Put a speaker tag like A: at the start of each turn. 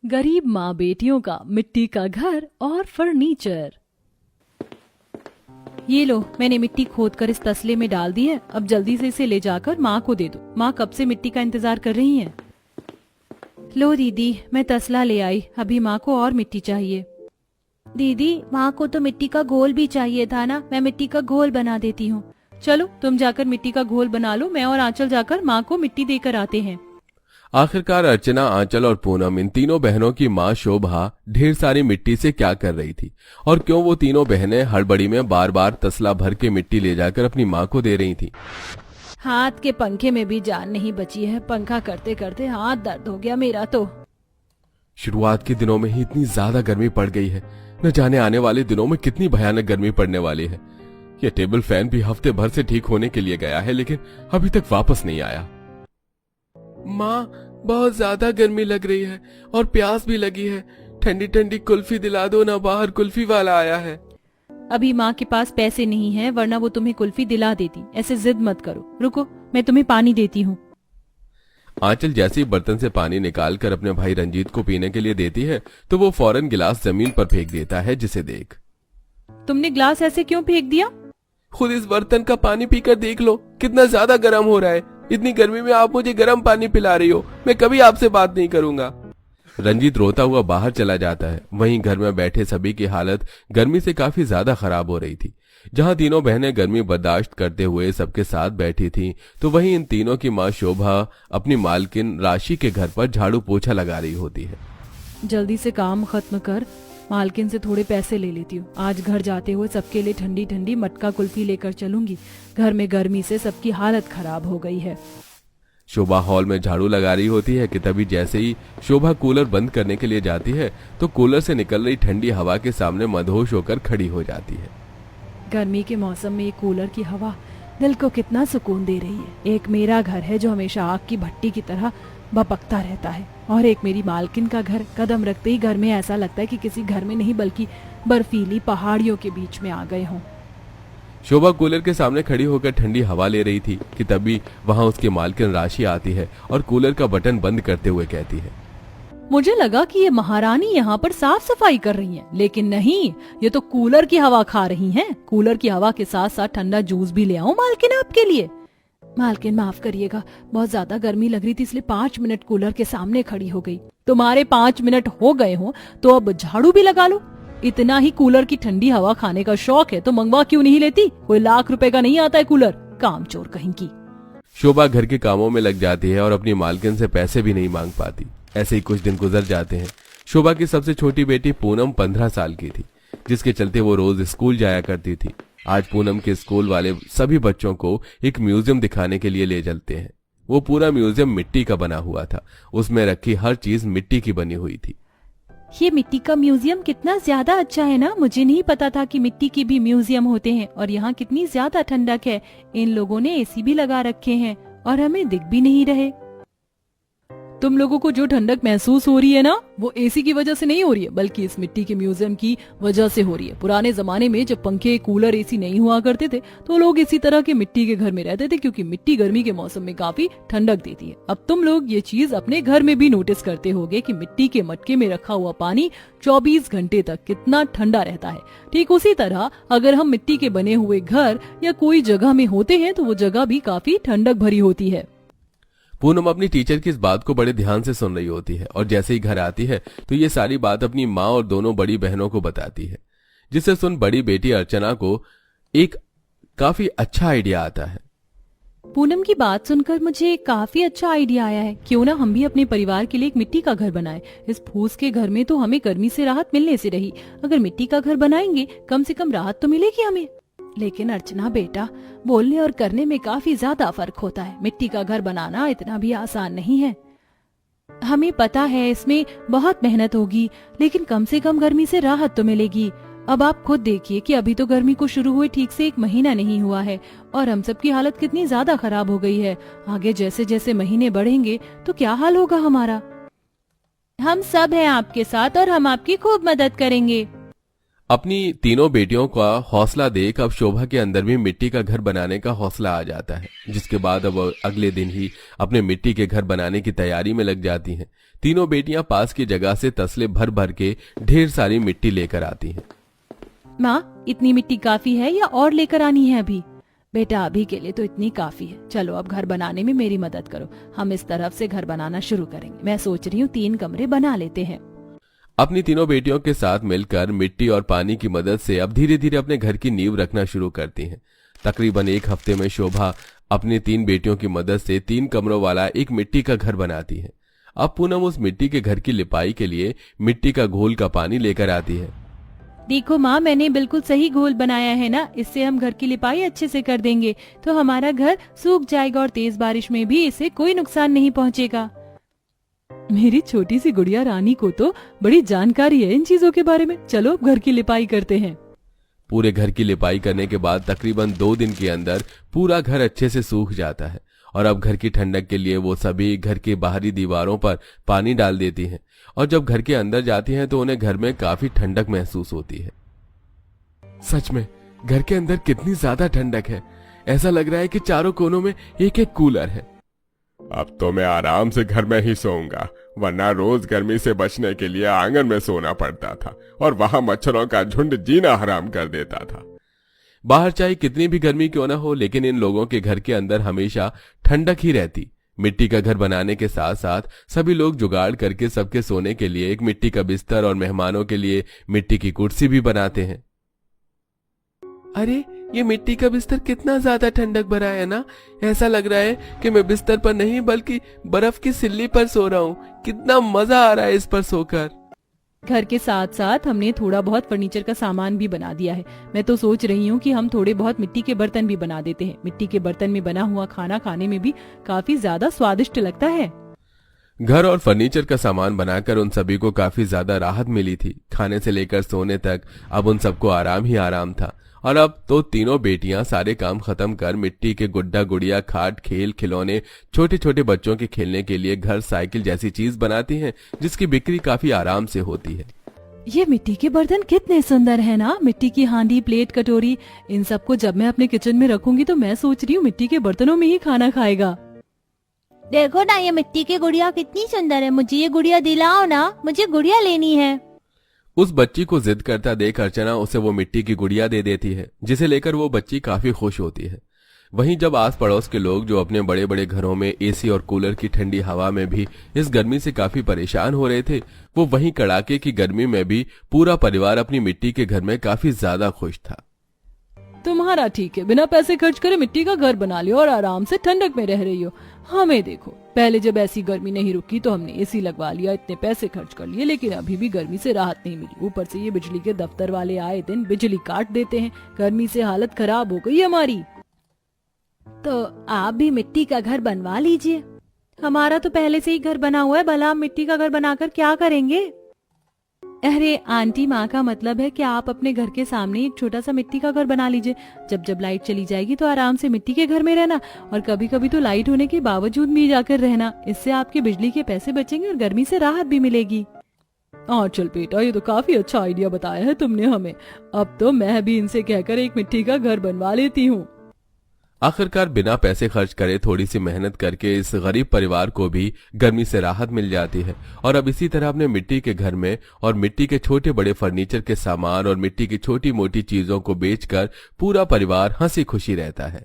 A: गरीब माँ बेटियों का मिट्टी का घर और फर्नीचर। ये लो, मैंने मिट्टी खोदकर इस तसले में डाल दी है। अब जल्दी से इसे ले जाकर माँ को दे दो। माँ कब से मिट्टी का इंतजार कर रही हैं। लो दीदी, मैं तसला ले आई। अभी माँ को और मिट्टी चाहिए। दीदी, माँ को तो मिट्टी का घोल भी चाहिए था ना। मैं मिट्टी का घोल बना देती हूँ। चलो तुम जाकर मिट्टी का घोल बना लो, मैं और आंचल जाकर माँ को मिट्टी देकर आते हैं।
B: आखिरकार अर्चना, आंचल और पूनम, इन तीनों बहनों की माँ शोभा ढेर सारी मिट्टी से क्या कर रही थी और क्यों वो तीनों बहनें हड़बड़ी में बार बार तसला भर के मिट्टी ले जाकर अपनी माँ को दे रही थी।
A: हाथ के पंखे में भी जान नहीं बची है। पंखा करते करते हाथ दर्द हो गया मेरा तो।
B: शुरुआत के दिनों में ही इतनी ज्यादा गर्मी पड़ गई है, न जाने आने वाले दिनों में कितनी भयानक गर्मी पड़ने वाली है। ये टेबल फैन भी हफ्ते भर से ठीक होने के लिए गया है, लेकिन अभी तक वापस नहीं आया। माँ, बहुत ज्यादा गर्मी लग रही है और प्यास भी लगी है। ठंडी ठंडी कुल्फी दिला दो ना, बाहर कुल्फी वाला आया है।
A: अभी माँ के पास पैसे नहीं है, वरना वो तुम्हें कुल्फी दिला देती। ऐसे जिद मत करो, रुको मैं तुम्हें पानी देती हूँ।
B: आंचल जैसे ही बर्तन से पानी निकालकर अपने भाई रंजीत को पीने के लिए देती है तो वो फौरन गिलास जमीन पर फेंक देता है, जिसे देख।
A: तुमने ग्लास ऐसे क्यों फेंक दिया?
B: खुद इस बर्तन का पानी पीकर देख लो, कितना ज्यादा गर्म हो रहा है। इतनी गर्मी में आप मुझे गर्म पानी पिला रही हो। मैं कभी आपसे बात नहीं करूंगा। रंजीत रोता हुआ बाहर चला जाता है। वहीं घर में बैठे सभी की हालत गर्मी से काफी ज्यादा खराब हो रही थी। जहां तीनों बहनें गर्मी बर्दाश्त करते हुए सबके साथ बैठी थीं, तो वहीं इन तीनों की माँ शोभा अपनी मालकिन राशि के घर पर झाड़ू पोछा लगा रही होती है।
A: जल्दी से काम खत्म कर, मालकिन से थोड़े पैसे ले लेती हूँ। आज घर जाते हुए सबके लिए ठंडी ठंडी मटका कुल्फी लेकर चलूंगी। घर में गर्मी से सबकी हालत खराब हो गई है।
B: शोभा हॉल में झाड़ू लगा रही होती है कि तभी जैसे ही शोभा कूलर बंद करने के लिए जाती है तो कूलर से निकल रही ठंडी हवा के सामने मदहोश होकर खड़ी हो जाती है।
A: गर्मी के मौसम में ये कूलर की हवा दिल को कितना सुकून दे रही है। एक मेरा घर है जो हमेशा आग की भट्टी की तरह भपकता रहता है, और एक मेरी मालकिन का घर। कदम रखते ही घर में ऐसा लगता है कि किसी घर में नहीं बल्कि बर्फीली पहाड़ियों के बीच में आ गए हों।
B: शोभा कूलर के सामने खड़ी होकर ठंडी हवा ले रही थी कि तभी वहां उसकी मालकिन राशि आती है और कूलर का बटन बंद करते हुए कहती है,
A: मुझे लगा कि ये महारानी यहाँ पर साफ सफाई कर रही हैं, लेकिन नहीं, ये तो कूलर की हवा खा रही हैं। कूलर की हवा के साथ साथ ठंडा जूस भी ले आऊं मालकिन आपके लिए? मालकिन माफ करिएगा, बहुत ज्यादा गर्मी लग रही थी इसलिए 5 मिनट कूलर के सामने खड़ी हो गई। तुम्हारे 5 मिनट हो गए हो तो अब झाड़ू भी लगा लो। इतना ही कूलर की ठंडी हवा खाने का शौक है तो मंगवा क्यों नहीं लेती? कोई लाख रुपए का नहीं आता है कूलर, कामचोर कहीं की।
B: शोभा घर के कामों में लग जाती है और अपनी मालकिन से पैसे भी नहीं मांग पाती। ऐसे ही कुछ दिन गुजर जाते हैं। शोभा की सबसे छोटी बेटी पूनम 15 साल की थी, जिसके चलते वो रोज स्कूल जाया करती थी। आज पूनम के स्कूल वाले सभी बच्चों को एक म्यूजियम दिखाने के लिए ले चलते हैं। वो पूरा म्यूजियम मिट्टी का बना हुआ था। उसमें रखी हर चीज मिट्टी की बनी हुई थी।
A: ये मिट्टी का म्यूजियम कितना ज्यादा अच्छा है ना। मुझे नहीं पता था कि मिट्टी के भी म्यूजियम होते हैं। और यहाँ कितनी ज्यादा ठंडक है। इन लोगों ने एसी भी लगा रखे हैं और हमें दिख भी नहीं रहे। तुम लोगों को जो ठंडक महसूस हो रही है ना, वो एसी की वजह से नहीं हो रही है, बल्कि इस मिट्टी के म्यूजियम की वजह से हो रही है। पुराने जमाने में जब पंखे, कूलर, एसी नहीं हुआ करते थे तो लोग इसी तरह के मिट्टी के घर में रहते थे, क्योंकि मिट्टी गर्मी के मौसम में काफी ठंडक देती है। अब तुम लोग ये चीज अपने घर में भी नोटिस करते होगे कि मिट्टी के मटके में रखा हुआ पानी 24 घंटे तक कितना ठंडा रहता है। ठीक उसी तरह अगर हम मिट्टी के बने हुए घर या कोई जगह में होते हैं तो वो जगह भी काफी ठंडक भरी होती है।
B: पूनम अपनी टीचर की इस बात को बड़े ध्यान से सुन रही होती है और जैसे ही घर आती है तो ये सारी बात अपनी माँ और दोनों बड़ी बहनों को बताती है, जिसे सुन बड़ी बेटी अर्चना को एक काफी अच्छा आइडिया आता है।
A: पूनम की बात सुनकर मुझे काफी अच्छा आइडिया आया है। क्यों ना हम भी अपने परिवार के लिए एक मिट्टी का घर बनाएं। इस फूस के घर में तो हमें गर्मी से राहत मिलने से रही, अगर मिट्टी का घर बनाएंगे कम से कम राहत तो मिलेगी हमें। लेकिन अर्चना बेटा, बोलने और करने में काफी ज्यादा फर्क होता है। मिट्टी का घर बनाना इतना भी आसान नहीं है। हमें पता है इसमें बहुत मेहनत होगी, लेकिन कम से कम गर्मी से राहत तो मिलेगी। अब आप खुद देखिए कि अभी तो गर्मी को शुरू हुए ठीक से 1 महीना नहीं हुआ है और हम सब की हालत कितनी ज्यादा खराब हो गई है। आगे जैसे जैसे महीने बढ़ेंगे तो क्या हाल होगा हमारा। हम सब हैं आपके साथ और हम आपकी खूब मदद करेंगे।
B: अपनी तीनों बेटियों का हौसला देख अब शोभा के अंदर भी मिट्टी का घर बनाने का हौसला आ जाता है, जिसके बाद अब अगले दिन ही अपने मिट्टी के घर बनाने की तैयारी में लग जाती हैं। तीनों बेटियां पास की जगह से तसले भर भर के ढेर सारी मिट्टी लेकर आती हैं।
A: माँ, इतनी मिट्टी काफी है या और लेकर आनी है अभी? बेटा, अभी के लिए तो इतनी काफी है। चलो अब घर बनाने में मेरी मदद करो, हम इस तरफ से घर बनाना शुरू करेंगे। मैं सोच रही हूँ 3 कमरे बना लेते हैं।
B: अपनी तीनों बेटियों के साथ मिलकर मिट्टी और पानी की मदद से अब धीरे धीरे अपने घर की नींव रखना शुरू करती हैं। तकरीबन 1 हफ्ते में शोभा अपनी 3 बेटियों की मदद से 3 कमरों वाला एक मिट्टी का घर बनाती है। अब पूनम उस मिट्टी के घर की लिपाई के लिए मिट्टी का घोल का पानी लेकर आती है।
A: देखो माँ, मैंने बिल्कुल सही घोल बनाया है ना, इससे हम घर की लिपाई अच्छे से कर देंगे तो हमारा घर सूख जाएगा और तेज बारिश में भी इसे कोई नुकसान नहीं पहुँचेगा। मेरी छोटी सी गुड़िया रानी को तो बड़ी जानकारी है इन चीजों के बारे में। चलो अब घर की लिपाई करते हैं।
B: पूरे घर की लिपाई करने के बाद तकरीबन 2 दिन के अंदर पूरा घर अच्छे से सूख जाता है और अब घर की ठंडक के लिए वो सभी घर की बाहरी दीवारों पर पानी डाल देती हैं और जब घर के अंदर जाती हैं तो उन्हें घर में काफी ठंडक महसूस होती है। सच में घर के अंदर कितनी ज्यादा ठंडक है, ऐसा लग रहा है कि चारों कोनों में एक एक कूलर है।
C: अब तो मैं आराम से घर में ही सोऊंगा, वरना रोज गर्मी से बचने के लिए आंगन में सोना पड़ता था और वहां मच्छरों का झुंड जीना हराम कर देता था।
B: बाहर चाहे कितनी भी गर्मी क्यों ना हो, लेकिन इन लोगों के घर के अंदर हमेशा ठंडक ही रहती। मिट्टी का घर बनाने के साथ साथ सभी लोग जुगाड़ करके सबके सोने के लिए एक मिट्टी का बिस्तर और मेहमानों के लिए मिट्टी की कुर्सी भी बनाते हैं। अरे, ये मिट्टी का बिस्तर कितना ज्यादा ठंडक भरा है ना, ऐसा लग रहा है कि मैं बिस्तर पर नहीं बल्कि बर्फ की सिल्ली पर सो रहा हूँ। कितना मजा आ रहा है इस पर सोकर।
A: घर के साथ साथ हमने थोड़ा बहुत फर्नीचर का सामान भी बना दिया है। मैं तो सोच रही हूँ कि हम थोड़े बहुत मिट्टी के बर्तन भी बना देते हैं। मिट्टी के बर्तन में बना हुआ खाना खाने में भी काफी ज्यादा स्वादिष्ट लगता है।
B: घर और फर्नीचर का सामान बनाकर उन सभी को काफी ज्यादा राहत मिली थी। खाने से लेकर सोने तक अब उन सबको आराम ही आराम था और अब तो तीनों बेटियां सारे काम खत्म कर मिट्टी के गुड्डा गुड़िया, खाट, खेल खिलौने, छोटे छोटे बच्चों के खेलने के लिए घर, साइकिल जैसी चीज बनाती हैं, जिसकी बिक्री काफी आराम से होती है।
A: ये मिट्टी के बर्तन कितने सुंदर है ना, मिट्टी की हांडी, प्लेट, कटोरी, इन सबको जब मैं अपने किचन में रखूंगी तो मैं सोच रही हूँ मिट्टी के बर्तनों में ही खाना खाएगा।
D: देखो ना, ये मिट्टी की गुड़िया कितनी सुंदर है, मुझे ये गुड़िया दिलाओ ना, मुझे गुड़िया लेनी है।
B: उस बच्ची को जिद करता देख अर्चना उसे वो मिट्टी की गुड़िया दे देती है, जिसे लेकर वो बच्ची काफी खुश होती है। वहीं जब आस पड़ोस के लोग जो अपने बड़े बड़े घरों में एसी और कूलर की ठंडी हवा में भी इस गर्मी से काफी परेशान हो रहे थे, वो वहीं कड़ाके की गर्मी में भी पूरा परिवार अपनी मिट्टी के घर में काफी ज्यादा खुश था।
A: तुम्हारा ठीक है, बिना पैसे खर्च करे मिट्टी का घर बना लियो और आराम से ठंडक में रह रही हो। हमें देखो, पहले जब ऐसी गर्मी नहीं रुकी तो हमने एसी लगवा लिया, इतने पैसे खर्च कर लिए, लेकिन अभी भी गर्मी से राहत नहीं मिली। ऊपर से ये बिजली के दफ्तर वाले आए दिन बिजली काट देते हैं, गर्मी से हालत खराब हो गई हमारी।
D: तो आप भी मिट्टी का घर बनवा लीजिए।
A: हमारा तो पहले से ही घर बना हुआ है, भला हम मिट्टी का घर बनाकर क्या करेंगे? अरे आंटी, माँ का मतलब है कि आप अपने घर के सामने एक छोटा सा मिट्टी का घर बना लीजिए। जब जब लाइट चली जाएगी तो आराम से मिट्टी के घर में रहना और कभी कभी तो लाइट होने के बावजूद भी जाकर रहना। इससे आपके बिजली के पैसे बचेंगे और गर्मी से राहत भी मिलेगी। चल बेटा, ये तो काफी अच्छा आइडिया बताया है तुमने हमें। अब तो मैं भी इनसे कहकर एक मिट्टी का घर बनवा लेती हूँ।
B: आखिरकार बिना पैसे खर्च करे थोड़ी सी मेहनत करके इस गरीब परिवार को भी गर्मी से राहत मिल जाती है और अब इसी तरह अपने मिट्टी के घर में और मिट्टी के छोटे बड़े फर्नीचर के सामान और मिट्टी की छोटी मोटी चीजों को बेचकर पूरा परिवार हंसी खुशी रहता है।